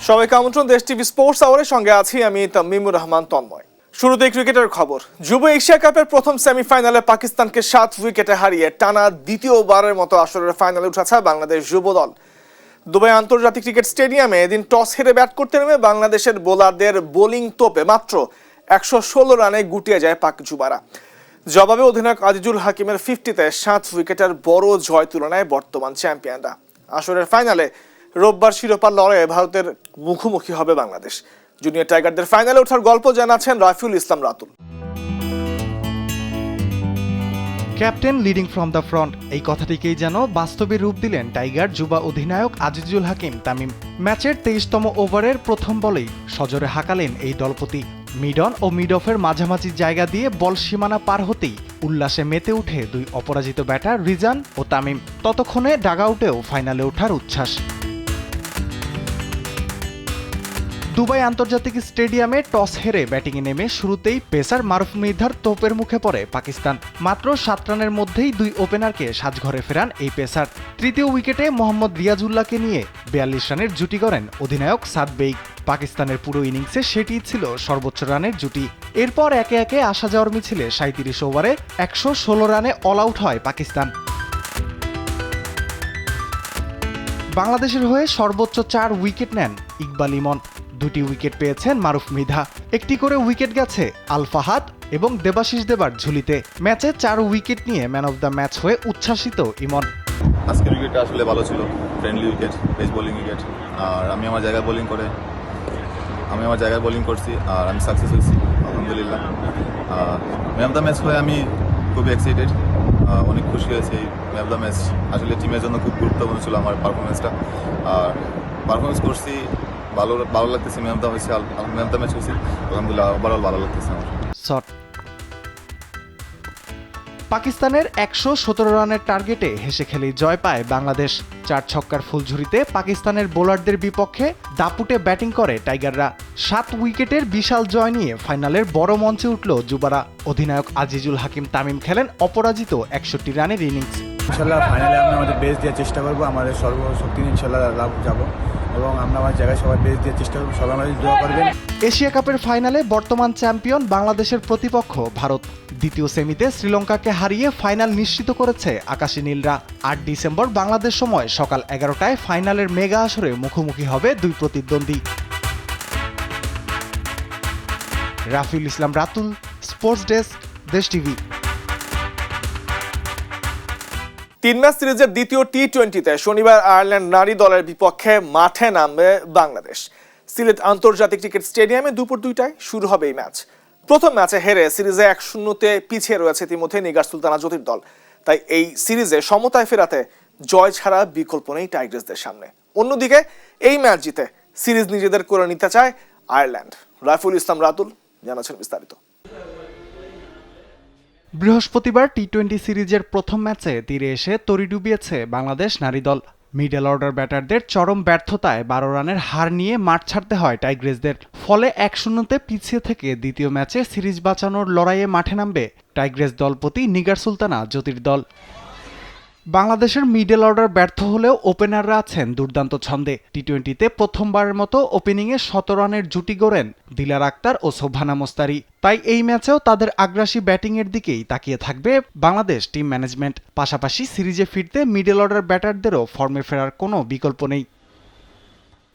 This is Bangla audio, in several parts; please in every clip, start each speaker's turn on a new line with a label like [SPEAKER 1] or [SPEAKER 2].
[SPEAKER 1] সবাইকে আমন্ত্রণ দেশ টিভি স্পোর্টস আওয়ারের সঙ্গে আছি আমি তামিমুর রহমান তন্ময়। শুরুতেই ক্রিকেটের খবর। যুব এশিয়া কাপের প্রথম সেমিফাইনালে পাকিস্তানকে 7 উইকেটে হারিয়ে টানা দ্বিতীয়বারের মতো আসরের ফাইনালে উঠেছে বাংলাদেশ যুব দল। দুবাই আন্তর্জাতিক ক্রিকেট স্টেডিয়ামে এদিন টস হেরে ব্যাট করতে নেমে বাংলাদেশের বোলারদের বোলিং তোপে মাত্র 116 রানে গুটিয়ে যায় পাক যুবারা। জবাবে অধিনায়ক আজিজুল হাকিমের 50-তে 7 উইকেটের বড় জয় তুলনায় বর্তমান চ্যাম্পিয়নরা। আসরের ফাইনালে রোববার শিরোপার লড়াইয়ে ভারতের মুখোমুখি হবে বাংলাদেশ। জুনিয়র টাইগারদের ফাইনালে ওঠার গল্প জানাচ্ছেন Rafiul Islam Ratul.
[SPEAKER 2] Captain leading from the front, এই কথাটিকেই যেন বাস্তবে রূপ দিলেন টাইগার যুবা অধিনায়ক আজিজুল হাকিম তামিম। ম্যাচের 23তম ওভারের প্রথম বলেই সজোরে হাঁকালেন এই দলপতি। মিড অন ও মিড অফের মাঝামাঝি জায়গা দিয়ে বল সীমানা পার হতেই উল্লাসে মেতে উঠে দুই অপরাজিত ব্যাটার রিজান ও তামিম। ততক্ষণে ডাগআউটেও ফাইনালে ওঠার উচ্ছ্বাস। দুবাই আন্তর্জাতিক স্টেডিয়ামে টস হেরে ব্যাটিংয়ে নেমে শুরুতেই পেসার মারুফ মৃধার তোপের মুখে পড়ে পাকিস্তান। মাত্র 7 রানের মধ্যেই দুই ওপেনারকে সাজঘরে ফেরান এই পেসার। তৃতীয় উইকেটে মোহাম্মদ রিয়াজুল্লাহকে নিয়ে 42 রানের জুটি গড়েন অধিনায়ক সাদ বেইগ। পাকিস্তানের পুরো ইনিংসে সেটিই ছিল সর্বোচ্চ রানের জুটি। এরপর একে একে আসা যাওয়ার মিছিলে 37 ওভারে 116 রানে অল আউট হয় পাকিস্তান। বাংলাদেশের হয়ে সর্বোচ্চ 4 উইকেট নেন ইকবাল ইমন। 2টি উইকেট পেয়েছেন মারুফ মৃধা। একটি করে উইকেট গেছে আল ফাহাদ এবং দেবাশিস দেবার ঝুলিতে। ম্যাচে 4 উইকেট নিয়ে ম্যান অফ দ্য ম্যাচ হয়ে উচ্ছ্বাসিত ইমন।
[SPEAKER 3] আজকের উইকেটটা আসলে ভালো ছিল, friendly wicket, pace bowling wicket. আর আমি আমার জায়গায় বোলিং করছি আর আমি সাকসেস হয়েছি আলহামদুলিল্লাহ। ম্যান অফ দ্য ম্যাচ হয়ে আমি খুবই এক্সাইটেড, অনেক খুশি হয়েছি। ম্যান অফ দ্য ম্যাচ আসলে টিমের জন্য খুব গুরুত্বপূর্ণ ছিল আমার পারফরমেন্সটা। আর পারফরমেন্স করছি, ভালো লাগতেছে। ম্যান অফ দ্য ম্যাচ হয়েছে আলহামদুলিল্লাহ, ওভারঅল ভালো লাগতেছে আমার।
[SPEAKER 2] পাকিস্তানের 117 রানের টার্গেটে হেসে খেলেই জয় পায় বাংলাদেশ। 4 ছক্কার ফুলঝুরিতে পাকিস্তানের বোলারদের বিপক্ষে দাপুটে ব্যাটিং করে টাইগাররা। 7 উইকেটের বিশাল জয় নিয়ে ফাইনালের বড় মঞ্চে উঠল যুবারা। অধিনায়ক আজিজুল হাকিম তামিম খেলেন অপরাজিত 61 রানের ইনিংস।
[SPEAKER 4] ইনশাল্লাহ ফাইনালে আমরা আমাদের বেস্ট দেওয়ার চেষ্টা করবো, আমাদের সর্বশক্তি ইনশাল্লাহ লাভ যাবো এবং আমরা আমার জায়গায় সবার বেস্ট দেওয়ার চেষ্টা করবো। সবাই আমাদের দোয়া করবেন।
[SPEAKER 2] এশিয়া কাপের ফাইনালে বর্তমান চ্যাম্পিয়ন বাংলাদেশের প্রতিপক্ষ ভারত। দ্বিতীয় সেমিতে শ্রীলঙ্কাকে হারিয়ে ফাইনাল নিশ্চিত করেছে আকাশী নীলরা। 8 ডিসেম্বর বাংলাদেশ সময় সকাল 11টায় ফাইনালের মেগা আসরে মুখোমুখি হবে দুই প্রতিদ্বন্দ্বী। রাফিউল ইসলাম রাতুল, স্পোর্টস ডেস্ক, দেশ টিভি।
[SPEAKER 1] 3 ম্যাচ সিরিজের দ্বিতীয় টি-20তে শনিবার আয়ারল্যান্ড নারী দলের বিপক্ষে মাঠে নামবে বাংলাদেশ। সিলেট আন্তর্জাতিক ক্রিকেট স্টেডিয়ামে দুপুর 2টায় শুরু হবে এই ম্যাচ। প্রথম ম্যাচে হেরে সিরিজে 1-0-তে পিছিয়ে রয়েছে ইতিমধ্যে নিগার সুলতানা জ্যোতির দল। তাই এই সিরিজে সমতায় ফেরাতে জয় ছাড়া বিকল্প নেই টাইগার্সদের সামনে। অন্যদিকে এই ম্যাচ জিতে সিরিজ নিজেদের করে নিতে চায় আয়ারল্যান্ড। রাফিউল ইসলাম রাতুল জানাচ্ছেন বিস্তারিত।
[SPEAKER 2] বৃহস্পতিবার টি-20 সিরিজের প্রথম ম্যাচে তীরে এসে তরি ডুবিয়েছে বাংলাদেশ নারী দল। মিডল অর্ডার ব্যাটারদের চরম ব্যর্থতায় 12 রানের হার নিয়ে মাঠ ছাড়তে হয় টাইগ্রেসদের। ফলে 1-0-তে পিছিয়ে থেকে দ্বিতীয় ম্যাচে সিরিজ বাঁচানোর লড়াইয়ে মাঠে নামবে টাইগ্রেস দলপতি নিগার সুলতানা জ্যোতির দল। বাংলাদেশের মিডল অর্ডার ব্যর্থ হলেও ওপেনাররা আছেন দুর্দান্ত ছন্দে। টি-20তে প্রথমবারের মতো ওপেনিংয়ে 100 রানের জুটি গড়েন দিলার আক্তার ও সোবহানা মোস্তারি। তাই এই ম্যাচেও তাদের আগ্রাসী ব্যাটিংয়ের দিকেই তাকিয়ে থাকবে বাংলাদেশ টিম ম্যানেজমেন্ট। পাশাপাশি সিরিজে ফিরতে মিডল অর্ডার ব্যাটারদেরও ফর্মে ফেরার কোনো বিকল্প নেই।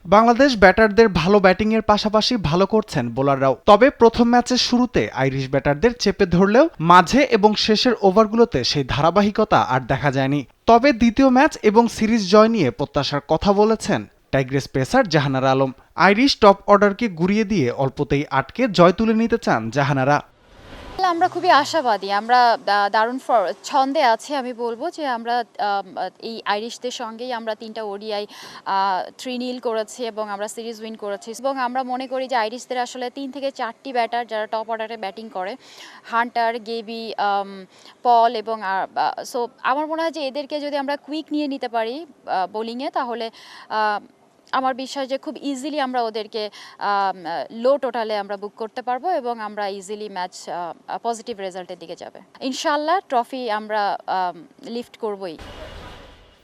[SPEAKER 2] বাংলাদেশ ব্যাটারদের ভালো ব্যাটিংয়ের পাশাপাশি ভালো করছেন বোলাররাও। তবে প্রথম ম্যাচের শুরুতে আইরিশ ব্যাটারদের চেপে ধরলেও মাঝে এবং শেষের ওভারগুলোতে সেই ধারাবাহিকতা আর দেখা যায়নি। তবে দ্বিতীয় ম্যাচ এবং সিরিজ জয় নিয়ে প্রত্যাশার কথা বলেছেন tigress pacer Jahanara Alam. Irish top অর্ডারকে গুড়িয়ে দিয়ে অল্পতেই আটকে জয় তুলে নিতে চান জাহানারা।
[SPEAKER 5] আমরা খুবই আশাবাদী, আমরা দারুণ ছন্দে আছি। আমি বলবো যে আমরা এই আইরিশদের সঙ্গেই আমরা 3টা ওডিআই 3-0 করেছি এবং আমরা সিরিজ উইন করেছি। এবং আমরা মনে করি যে আইরিশদের আসলে 3 থেকে 4টি ব্যাটার যারা টপ অর্ডারে ব্যাটিং করে, হান্টার, গেবি, পল এবং সো আমার মনে হয় যে এদেরকে যদি আমরা কুইক নিয়ে নিতে পারি বোলিংয়ে, তাহলে আমার বিশ্বাস যে খুব ইজিলি আমরা ওদেরকে লো টোটালে আমরা বুক করতে পারবো এবং আমরা ইজিলি ম্যাচ পজিটিভ রেজাল্টের দিকে যাবে। ইনশাআল্লাহ ট্রফি আমরা লিফট করবই।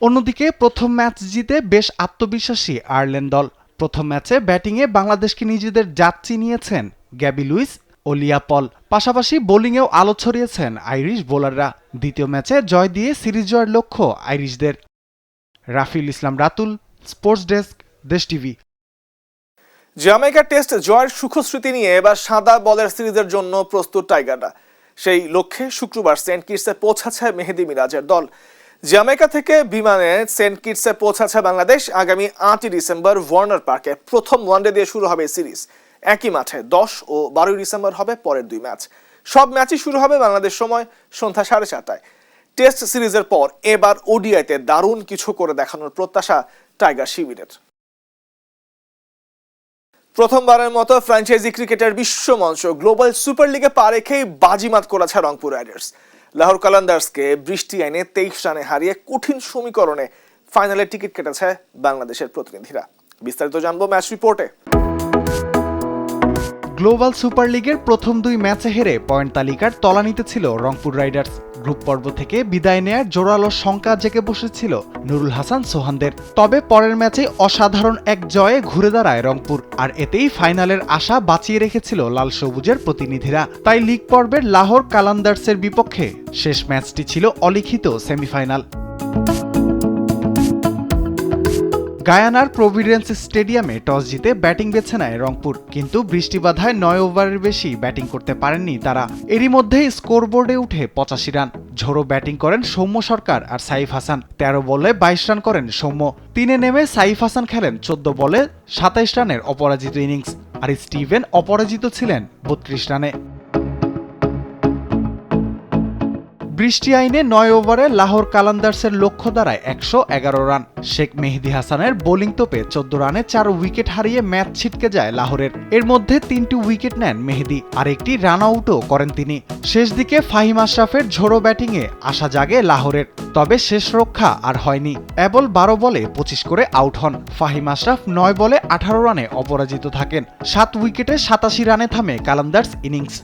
[SPEAKER 2] অন্যদিকে প্রথম ম্যাচ জিতে বেশ আত্মবিশ্বাসী আয়ারল্যান্ড দল। প্রথম ম্যাচে ব্যাটিংয়ে বাংলাদেশকে নিজেদের জাত চিনিয়েছেন গ্যাবি লুইস ও লিয়া পল। পাশাপাশি বোলিংয়েও আলো ছড়িয়েছেন আইরিশ বোলাররা। দ্বিতীয় ম্যাচে জয় দিয়ে সিরিজ জয়ের লক্ষ্য আইরিশদের। রাফিউল ইসলাম রাতুল, স্পোর্টস ডেস্ক, দেশ টিভি।
[SPEAKER 1] জ্যামাইকা টেস্ট জয়ের সুখস্মৃতি নিয়ে এবার সাদা বলের সিরিজের জন্য প্রস্তুত টাইগাররা। সেই লক্ষ্যে শুক্রবার সেন্ট কিটসে পৌঁছাচ্ছে মেহেদী মিরাজের দল। জ্যামাইকা থেকে বিমানে সেন্ট কিটসে পৌঁছাচ্ছে বাংলাদেশ। আগামী 8 ডিসেম্বর ওয়ার্নার পার্কে প্রথম ওয়ানডে দিয়ে শুরু হবে সিরিজ। একই মাঠে 10 ও 12 ডিসেম্বর হবে পরের 2 ম্যাচ। সব ম্যাচই শুরু হবে বাংলাদেশ সময় সন্ধ্যা 4:30টায়। টেস্ট সিরিজের পর এবার ওডিআইতে দারুণ কিছু করে দেখানোর প্রত্যাশা টাইগার শিবিরের। প্রথমবারের মতো ফ্র্যাঞ্চাইজি ক্রিকেটের বিশ্বমঞ্চ গ্লোবাল সুপার লিগে পা রেখেই বাজিমাত করেছে রংপুর রাইডার্স। লাহোর কালান্দার্সকে বৃষ্টি আইনে 23 রানে হারিয়ে কঠিন সমীকরণে ফাইনালের টিকিট কেটেছে বাংলাদেশের প্রতিনিধিরা। বিস্তারিত জানবো ম্যাচ রিপোর্টে।
[SPEAKER 2] গ্লোবাল সুপার লিগের প্রথম 2 ম্যাচে হেরে পয়েন্ট তালিকার তলানিতে ছিল রংপুর রাইডার্স। গ্রুপ পর্ব থেকে বিদায় নেয়ার জোরালো শঙ্কা জেগে বসেছিল নুরুল হাসান সোহানদের। তবে পরের ম্যাচে অসাধারণ এক জয়ে ঘুরে দাঁড়ায় রংপুর, আর এতেই ফাইনালের আশা বাঁচিয়ে রেখেছিল লাল সবুজের প্রতিনিধিরা। তাই লিগ পর্বের লাহোর কালান্দার্সের বিপক্ষে শেষ ম্যাচটি ছিল অলিখিত সেমিফাইনাল। গায়ানার প্রভিডেন্স স্টেডিয়ামে টস জিতে ব্যাটিং বেছে নেয় রংপুর, কিন্তু বৃষ্টি বাধায় 9 ওভারের বেশি ব্যাটিং করতে পারেননি তারা। এরই মধ্যেই স্কোরবোর্ডে উঠে 85 রান। ঝোড়ো ব্যাটিং করেন সৌম্য সরকার আর সাইফ হাসান। 13 বলে 22 রান করেন সৌম্য। 3-এ নেমে সাইফ হাসান খেলেন 14 বলে 27 রানের অপরাজিত ইনিংস, আর স্টিভেন অপরাজিত ছিলেন 32 রানে। বৃষ্টি আইনে 9 ওভারে লাহোর কালান্দার্সের লক্ষ্য দাঁড়ায় 111 রান। শেখ মেহেদী হাসানের বোলিং তোপে 14 রানে 4 উইকেট হারিয়ে ম্যাচ ছিটকে যায় লাহোরের। এর মধ্যে 3টি উইকেট নেন মেহেদী, আর একটি রান আউটও করেন তিনি। শেষ দিকে ফাহিম আশরাফের ঝোড়ো ব্যাটিংয়ে আশা জাগে লাহোরের, তবে শেষ রক্ষা আর হয়নি। এবল 12 বলে 25 করে আউট হন। ফাহিম আশরাফ 9 বলে 18 রানে অপরাজিত থাকেন। 7 উইকেটে 87 রানে থামে কালান্দার্স ইনিংস।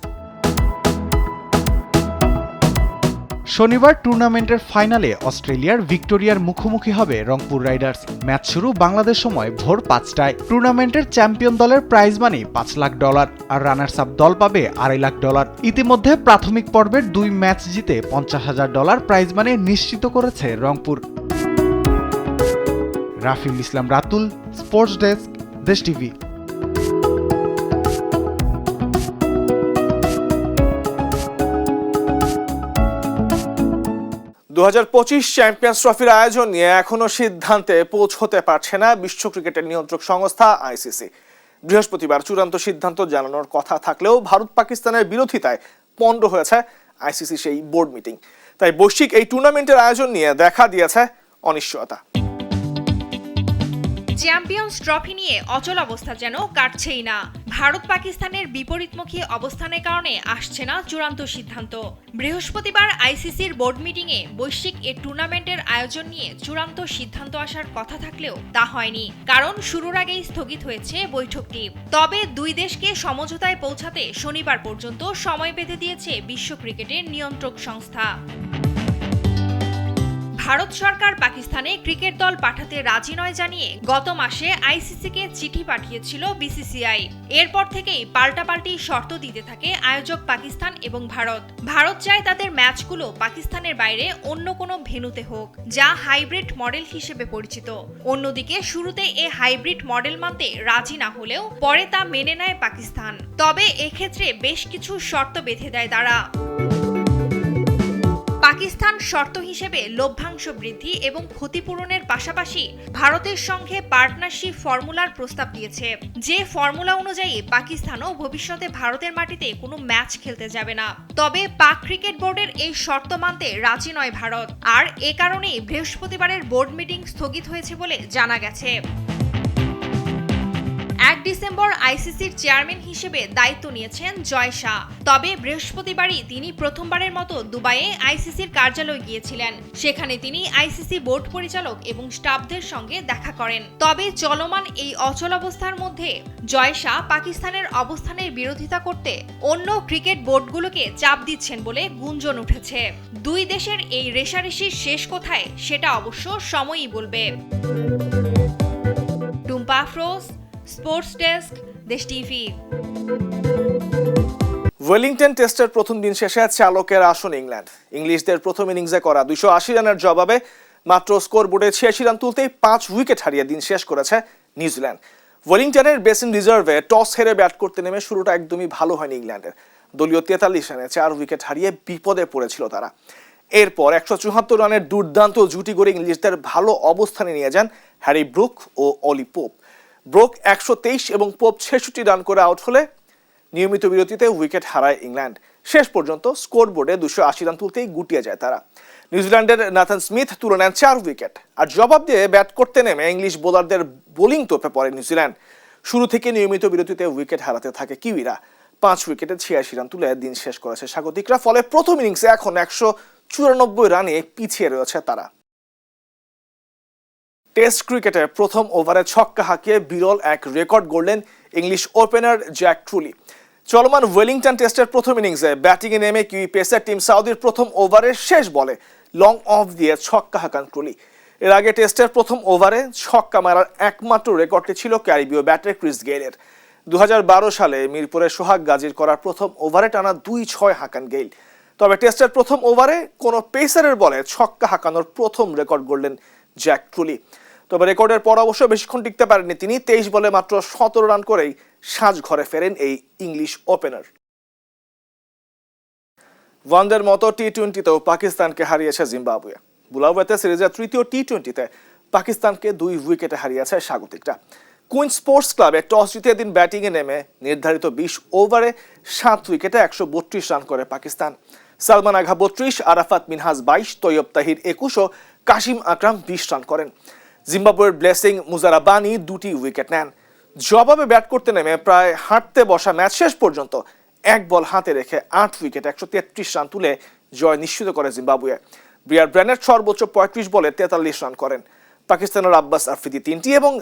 [SPEAKER 2] শনিবার টুর্নামেন্টের ফাইনালে অস্ট্রেলিয়ার ভিক্টোরিয়ার মুখোমুখি হবে রংপুর রাইডার্স। ম্যাচ শুরু বাংলাদেশ সময় ভোর 5টায়। টুর্নামেন্টের চ্যাম্পিয়ন দলের প্রাইজ মানি $5 লাখ, আর রানার্স আপ দল পাবে $2.5 লাখ। ইতিমধ্যে প্রাথমিক পর্বের 2 ম্যাচ জিতে $50,000 প্রাইজ মানি নিশ্চিত করেছে রংপুর। রাফিউল ইসলাম রাতুল, স্পোর্টস ডেস্ক, দেশ টিভি।
[SPEAKER 1] 2025 চ্যাম্পিয়ন্স ট্রফির আয়োজন নিয়ে এখনো সিদ্ধান্তে পৌঁছতে পারছে না বিশ্ব ক্রিকেটের নিয়ন্ত্রক সংস্থা আইসিসি। বৃহস্পতিবার চূড়ান্ত সিদ্ধান্ত জানানোর কথা থাকলেও ভারত পাকিস্তানের বিরোধিতায় পণ্ড হয়েছে আইসিসি সেই বোর্ড মিটিং। তাই বৈশ্বিক এই টুর্নামেন্টের আয়োজন নিয়ে দেখা দিয়েছে অনিশ্চয়তা।
[SPEAKER 6] চ্যাম্পিয়ন্স ট্রফি নিয়ে অচল অবস্থা যেন কাটছেই না। ভারত পাকিস্তানের বিপরীতমুখী অবস্থানের কারণে আসছে না চূড়ান্ত সিদ্ধান্ত। বৃহস্পতিবার আইসিসির বোর্ড মিটিংয়ে বৈশ্বিক এ টুর্নামেন্টের আয়োজন নিয়ে চূড়ান্ত সিদ্ধান্ত আসার কথা থাকলেও তা হয়নি, কারণ শুরুর আগেই স্থগিত হয়েছে বৈঠকটি। তবে 2 দেশকে সমঝোতায় পৌঁছাতে শনিবার পর্যন্ত সময় বেঁধে দিয়েছে বিশ্ব ক্রিকেটের নিয়ন্ত্রক সংস্থা। ভারত সরকার পাকিস্তানে ক্রিকেট দল পাঠাতে রাজি নয় জানিয়ে গত মাসে আইসিসিকে চিঠি পাঠিয়েছিল বিসিসিআই। এরপর থেকেই পাল্টাপাল্টি শর্ত দিতে থাকে আয়োজক পাকিস্তান এবং ভারত। ভারত চায় তাদের ম্যাচগুলো পাকিস্তানের বাইরে অন্য কোনো ভেন্যুতে হোক, যা হাইব্রিড মডেল হিসেবে পরিচিত। অন্যদিকে শুরুতে এ হাইব্রিড মডেল মানতে রাজি না হলেও পরে তা মেনে নেয় পাকিস্তান। তবে এক্ষেত্রে বেশ কিছু শর্ত বেঁধে দেয় তারা। পাকিস্তান শর্ত হিসেবে লভ্যাংশ বৃদ্ধি এবং ক্ষতিপূরণের পাশাপাশি ভারতের সঙ্গে পার্টনারশিপ ফর্মুলার প্রস্তাব দিয়েছে, যে ফর্মুলা অনুযায়ী পাকিস্তানও ভবিষ্যতে ভারতের মাটিতে কোনো ম্যাচ খেলতে যাবে না। তবে পাক ক্রিকেট বোর্ডের এই শর্ত মানতে রাজি নয় ভারত, আর এ কারণেই বৃহস্পতিবারের বোর্ড মিটিং স্থগিত হয়েছে বলে জানা গেছে। 1 ডিসেম্বর আইসিসির চেয়ারম্যান হিসেবে দায়িত্ব নিয়েছেন জয় শাহ। তবে বৃহস্পতিবারই তিনি প্রথমবারের মতো দুবাইয়ে আইসিসির কার্যালয়ে গিয়েছিলেন। সেখানে তিনি আইসিসি বোর্ড পরিচালক এবং স্টাফদের সঙ্গে দেখা করেন। তবে চলমান এই অচল অবস্থার মধ্যে জয় শাহ পাকিস্তানের অবস্থানের বিরোধিতা করতে অন্য ক্রিকেট বোর্ডগুলোকে চাপ দিচ্ছেন বলে গুঞ্জন উঠেছে। 2 দেশের এই রেষারেষির শেষ কোথায় সেটা অবশ্য সময়ই বলবে। টুম্পা আফরোজ, স্পোর্টস ডেস্ক, দেশ টিভি।
[SPEAKER 1] ওয়েলিংটন টেস্টের প্রথম দিন শেষে চালকের আসন ইংল্যান্ড। ইংলিশদের প্রথম ইনিংসে করা 280 রানের জবাবে মাত্র স্কোরবোর্ডে 86 রান তুলতেই 5 উইকেট হারিয়ে দিন শেষ করেছে নিউজিল্যান্ড। ওয়েলিংটনের বেসিন রিজার্ভে টস হেরে ব্যাট করতে নেমে শুরুটা একদমই ভালো হয়নি ইংল্যান্ডের। দলীয় 43 রানে 4 উইকেট হারিয়ে বিপদে পড়েছিল তারা। এরপর 174 রানের দুর্দান্ত জুটি গড়ে ইংলিশদের ভালো অবস্থানে নিয়ে যান হ্যারি ব্রুক ও অলি পোপ। ব্রুক 123 এবং পোপ 66 রান করে আউট হলে নিয়মিত বিরতিতে উইকেট হারায় ইংল্যান্ড। শেষ পর্যন্ত স্কোরবোর্ডে 280 রান তুলতেই গুটিয়ে যায় তারা। নিউজিল্যান্ডের নাথান স্মিথ তুলে নেন 4 উইকেট। আর জবাব দিয়ে ব্যাট করতে নেমে ইংলিশ বোলারদের বোলিং তোপে পড়ে নিউজিল্যান্ড। শুরু থেকে নিয়মিত বিরতিতে উইকেট হারাতে থাকে কিউইরা। 5 উইকেটে 86 রান তুলে দিন শেষ করেছে স্বাগতিকরা। ফলে প্রথম ইনিংসে এখন 194 রানে পিছিয়ে রয়েছে তারা। টেস্ট ক্রিকেটে প্রথম ওভারে ছক্কা হাঁকিয়ে বিরল এক রেকর্ড গড়লেন ইংলিশ ওপেনার জ্যাক ট্রুলি। চলমান ওয়েলিংটন টেস্টের প্রথম ইনিংসে ব্যাটিংয়ে নেমে কিউই পেসার টিম সাউদির প্রথম ওভারের শেষ বলে লং অফ দিয়ে ছক্কা হাঁকান ট্রুলি। এর আগে টেস্টের প্রথম ওভারে ছক্কা মারার একমাত্র রেকর্ডটি ছিল ক্যারিবীয় ব্যাটার ক্রিস গেইলের। 2012 সালে মিরপুরে সোহাগ গাজীর করার প্রথম ওভারে টানা 2-6 হাঁকান গেইল। তবে টেস্টের প্রথম ওভারে কোনো পেসারের বলে ছক্কা হাঁকানোর প্রথম রেকর্ড গড়লেন জ্যাক ট্রুলি। তবে রেকর্ডের পর অবশ্য বেশিক্ষণ টিকতে পারেননি তিনি। 23 বলে মাত্র 17 রান করেই সাজ ঘরে ফেরেন এই ইংলিশ ওপেনার। ওয়ানডের মতো টি-20তেও পাকিস্তানকে হারিয়েছে জিম্বাবুয়ে। বুলাওয়েতে সিরিজের তৃতীয় টি-20তে পাকিস্তানকে 2 উইকেটে হারিয়েছে স্বাগতিকরা। কুইন স্পোর্টস ক্লাবে টস জিতে দিন ব্যাটিংয়ে নেমে নির্ধারিত 20 ওভারে 7 উইকেটে 132 রান করে পাকিস্তান। সালমান আগা 32, আরাফাত মিনহাজ 22, তৈয়ব তাহির 21 ও কাশিম আকরাম 20 রান করেন। জিম্বাবুয়ের ব্লেসিং মুজারাবানি 2টি উইকেট নেন। জবাবে ব্যাট করতে নেমে প্রায় হাঁটতে বসা ম্যাচ শেষ পর্যন্ত 1 বল হাতে রেখে 8 উইকেট 133 রান তুলে জয় নিশ্চিত করে জিম্বাবুয়ে। ব্রিয়ার ব্র্যানেট সর্বোচ্চ 35 বলে 43 রান করেন। পাকিস্তানের আব্বাস আফ্রিদি 3টি এবং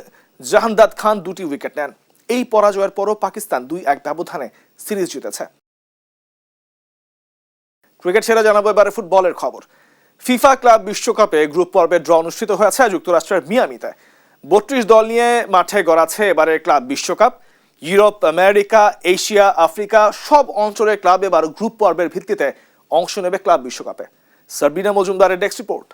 [SPEAKER 1] জাহানদাদ খান 2টি উইকেট নেন। এই পরাজয়ের পরও পাকিস্তান 2-1 ব্যবধানে সিরিজ জিতেছে। ক্রিকেট সেরা জানাবো এবারে ফুটবলের খবর। ফিফা ক্লাব বিশ্বকাপে গ্রুপ পর্বে ড্র অনুষ্ঠিত হয়েছে যুক্তরাষ্ট্রের মিয়ামিতে। 32 দল নিয়ে মাঠে গড়াচ্ছে এবারে ক্লাব বিশ্বকাপ। ইউরোপ, আমেরিকা, এশিয়া, আফ্রিকা সব অঞ্চলের ক্লাব এবার গ্রুপ পর্বের ভিত্তিতে অংশ নেবে ক্লাব বিশ্বকাপে। সাবিনা মজুমদারের ডেস্ক রিপোর্ট।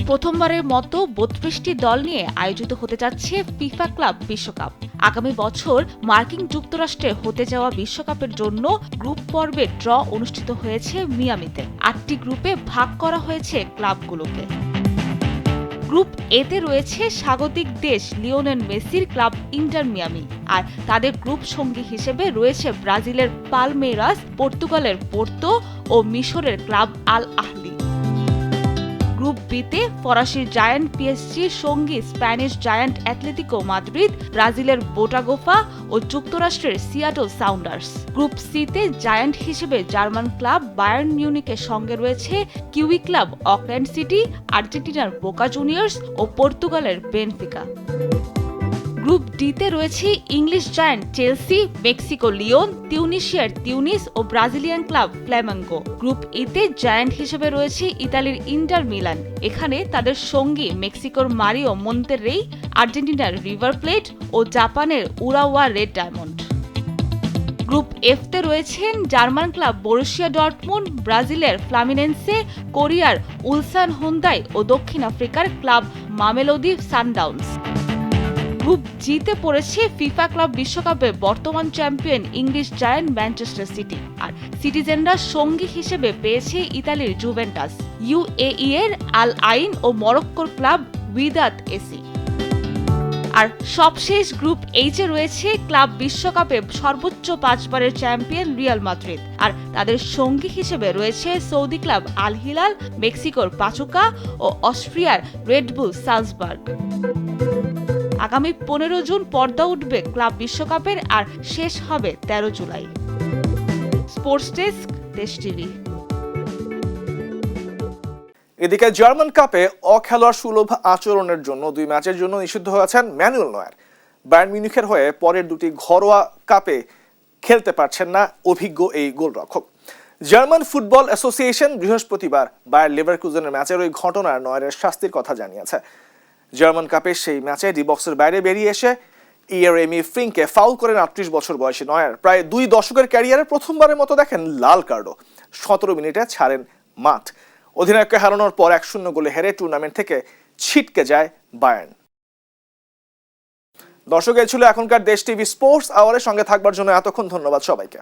[SPEAKER 7] প্রথমবারের মতো 32টি দল নিয়ে আয়োজিত হতে যাচ্ছে ফিফা ক্লাব বিশ্বকাপ। আগামী বছর মার্কিন যুক্তরাষ্ট্রে হতে যাওয়া বিশ্বকাপের জন্য গ্রুপ পর্বে ড্র অনুষ্ঠিত হয়েছে মিয়ামিতে। 8টি গ্রুপে ভাগ করা হয়েছে ক্লাবগুলোকে। গ্রুপ এতে রয়েছে স্বাগতিক দেশ লিওনেল মেসির ক্লাব ইন্টার মিয়ামি, আর তাদের গ্রুপ সঙ্গী হিসেবে রয়েছে ব্রাজিলের পালমেইরাস, পর্তুগালের পোর্তো ও মিশরের ক্লাব আল আহলি। গ্রুপ বিতে ফরাসির জায়ান্ট পিএসজির সঙ্গী স্প্যানিশ জায়ান্ট অ্যাটলেটিকো মাদ্রিদ, ব্রাজিলের বোটাগোফা ও যুক্তরাষ্ট্রের সিয়াটল সাউন্ডার্স। গ্রুপ সিতে জায়ান্ট হিসেবে জার্মান ক্লাব বায়ার্ন মিউনিকের সঙ্গে রয়েছে কিউই ক্লাব অকল্যান্ড সিটি, আর্জেন্টিনার বোকা জুনিয়র্স ও পর্তুগালের বেনফিকা। গ্রুপ ডিতে রয়েছে English giant Chelsea, Mexico Leon, তিউনিশিয়ার তিউনিস ও ব্রাজিলিয়ান ক্লাব ফ্ল্যামেঙ্গো। গ্রুপ ইতে জায়ান্ট হিসেবে রয়েছে ইতালির ইন্টার মিলান, এখানে তাদের সঙ্গী মেক্সিকোর মারিও মন্তেররেই, আর্জেন্টিনার রিভার প্লেট ও জাপানের উরাওয়া রেড ডায়মন্ড। গ্রুপ এফতে রয়েছেন জার্মান ক্লাব বরুসিয়া ডর্টমুন্ড, ব্রাজিলের ফ্লামিনেন্সে, কোরিয়ার উলসান হুন্দাই ও দক্ষিণ আফ্রিকার ক্লাব মামেলোদি সানডাউন্স। গ্রুপ জিতে পড়েছে ফিফা ক্লাব বিশ্বকাপে বর্তমান champion English giant Manchester City, আর সিটিজেনরা সঙ্গী হিসেবে পেয়েছে ইতালির জুভেন্টাস, ইউএই এর আল আইন ও মরক্কোর ক্লাব উইদাত এসি। আর সবশেষ গ্রুপ এইচে রয়েছে ক্লাব বিশ্বকাপে সর্বোচ্চ 5 বারের চ্যাম্পিয়ন রিয়াল মাদ্রিদ, আর তাদের সঙ্গী হিসেবে রয়েছে সৌদি ক্লাব আল হিলাল, মেক্সিকোর পাচুকা ও অস্ট্রিয়ার রেডবুল সালজবার্গ। আগামী 15 জুন পর্দা উঠবে ক্লাব বিশ্বকাপের, আর শেষ হবে 13 জুলাই। স্পোর্টস ডেস্ক, দেশ টিভি।
[SPEAKER 1] এদিকে জার্মান কাপে অখেলোয়াড় সুলভ আচরণের জন্য 2 ম্যাচের জন্য নিষিদ্ধ হয়েছেন ম্যানুয়েল নয়ার। বায়ার্ন মিউনিখের হয়ে পরের 2টি ঘরোয়া কাপে খেলতে পারছেন না অভিজ্ঞ এই গোলরক্ষক। জার্মান ফুটবল অ্যাসোসিয়েশন বৃহস্পতিবার বায়ার লেভারকুজেনের ম্যাচের ওই ঘটনার নয়ারের শাস্তির কথা জানিয়েছে। জার্মান কাপের সেই ম্যাচে ডি বক্সের বাইরে বেরিয়ে এসে ইয়েরেমি ফ্রিঙ্ককে ফাউল করেন 38 বছর বয়সী নয়ার। প্রায় 2 দশকের ক্যারিয়ারে প্রথমবারের মতো দেখেন লাল কার্ডও। 17 মিনিটে ছাড়েন মাঠ। অধিনায়ককে হারানোর পর 1-0 গোলে হেরে টুর্নামেন্ট থেকে ছিটকে যায় বায়ার্ন। দর্শক, এই ছিল এখনকার দেশ টিভি স্পোর্টস আওয়ারের সঙ্গে থাকবার জন্য এতক্ষণ ধন্যবাদ সবাইকে।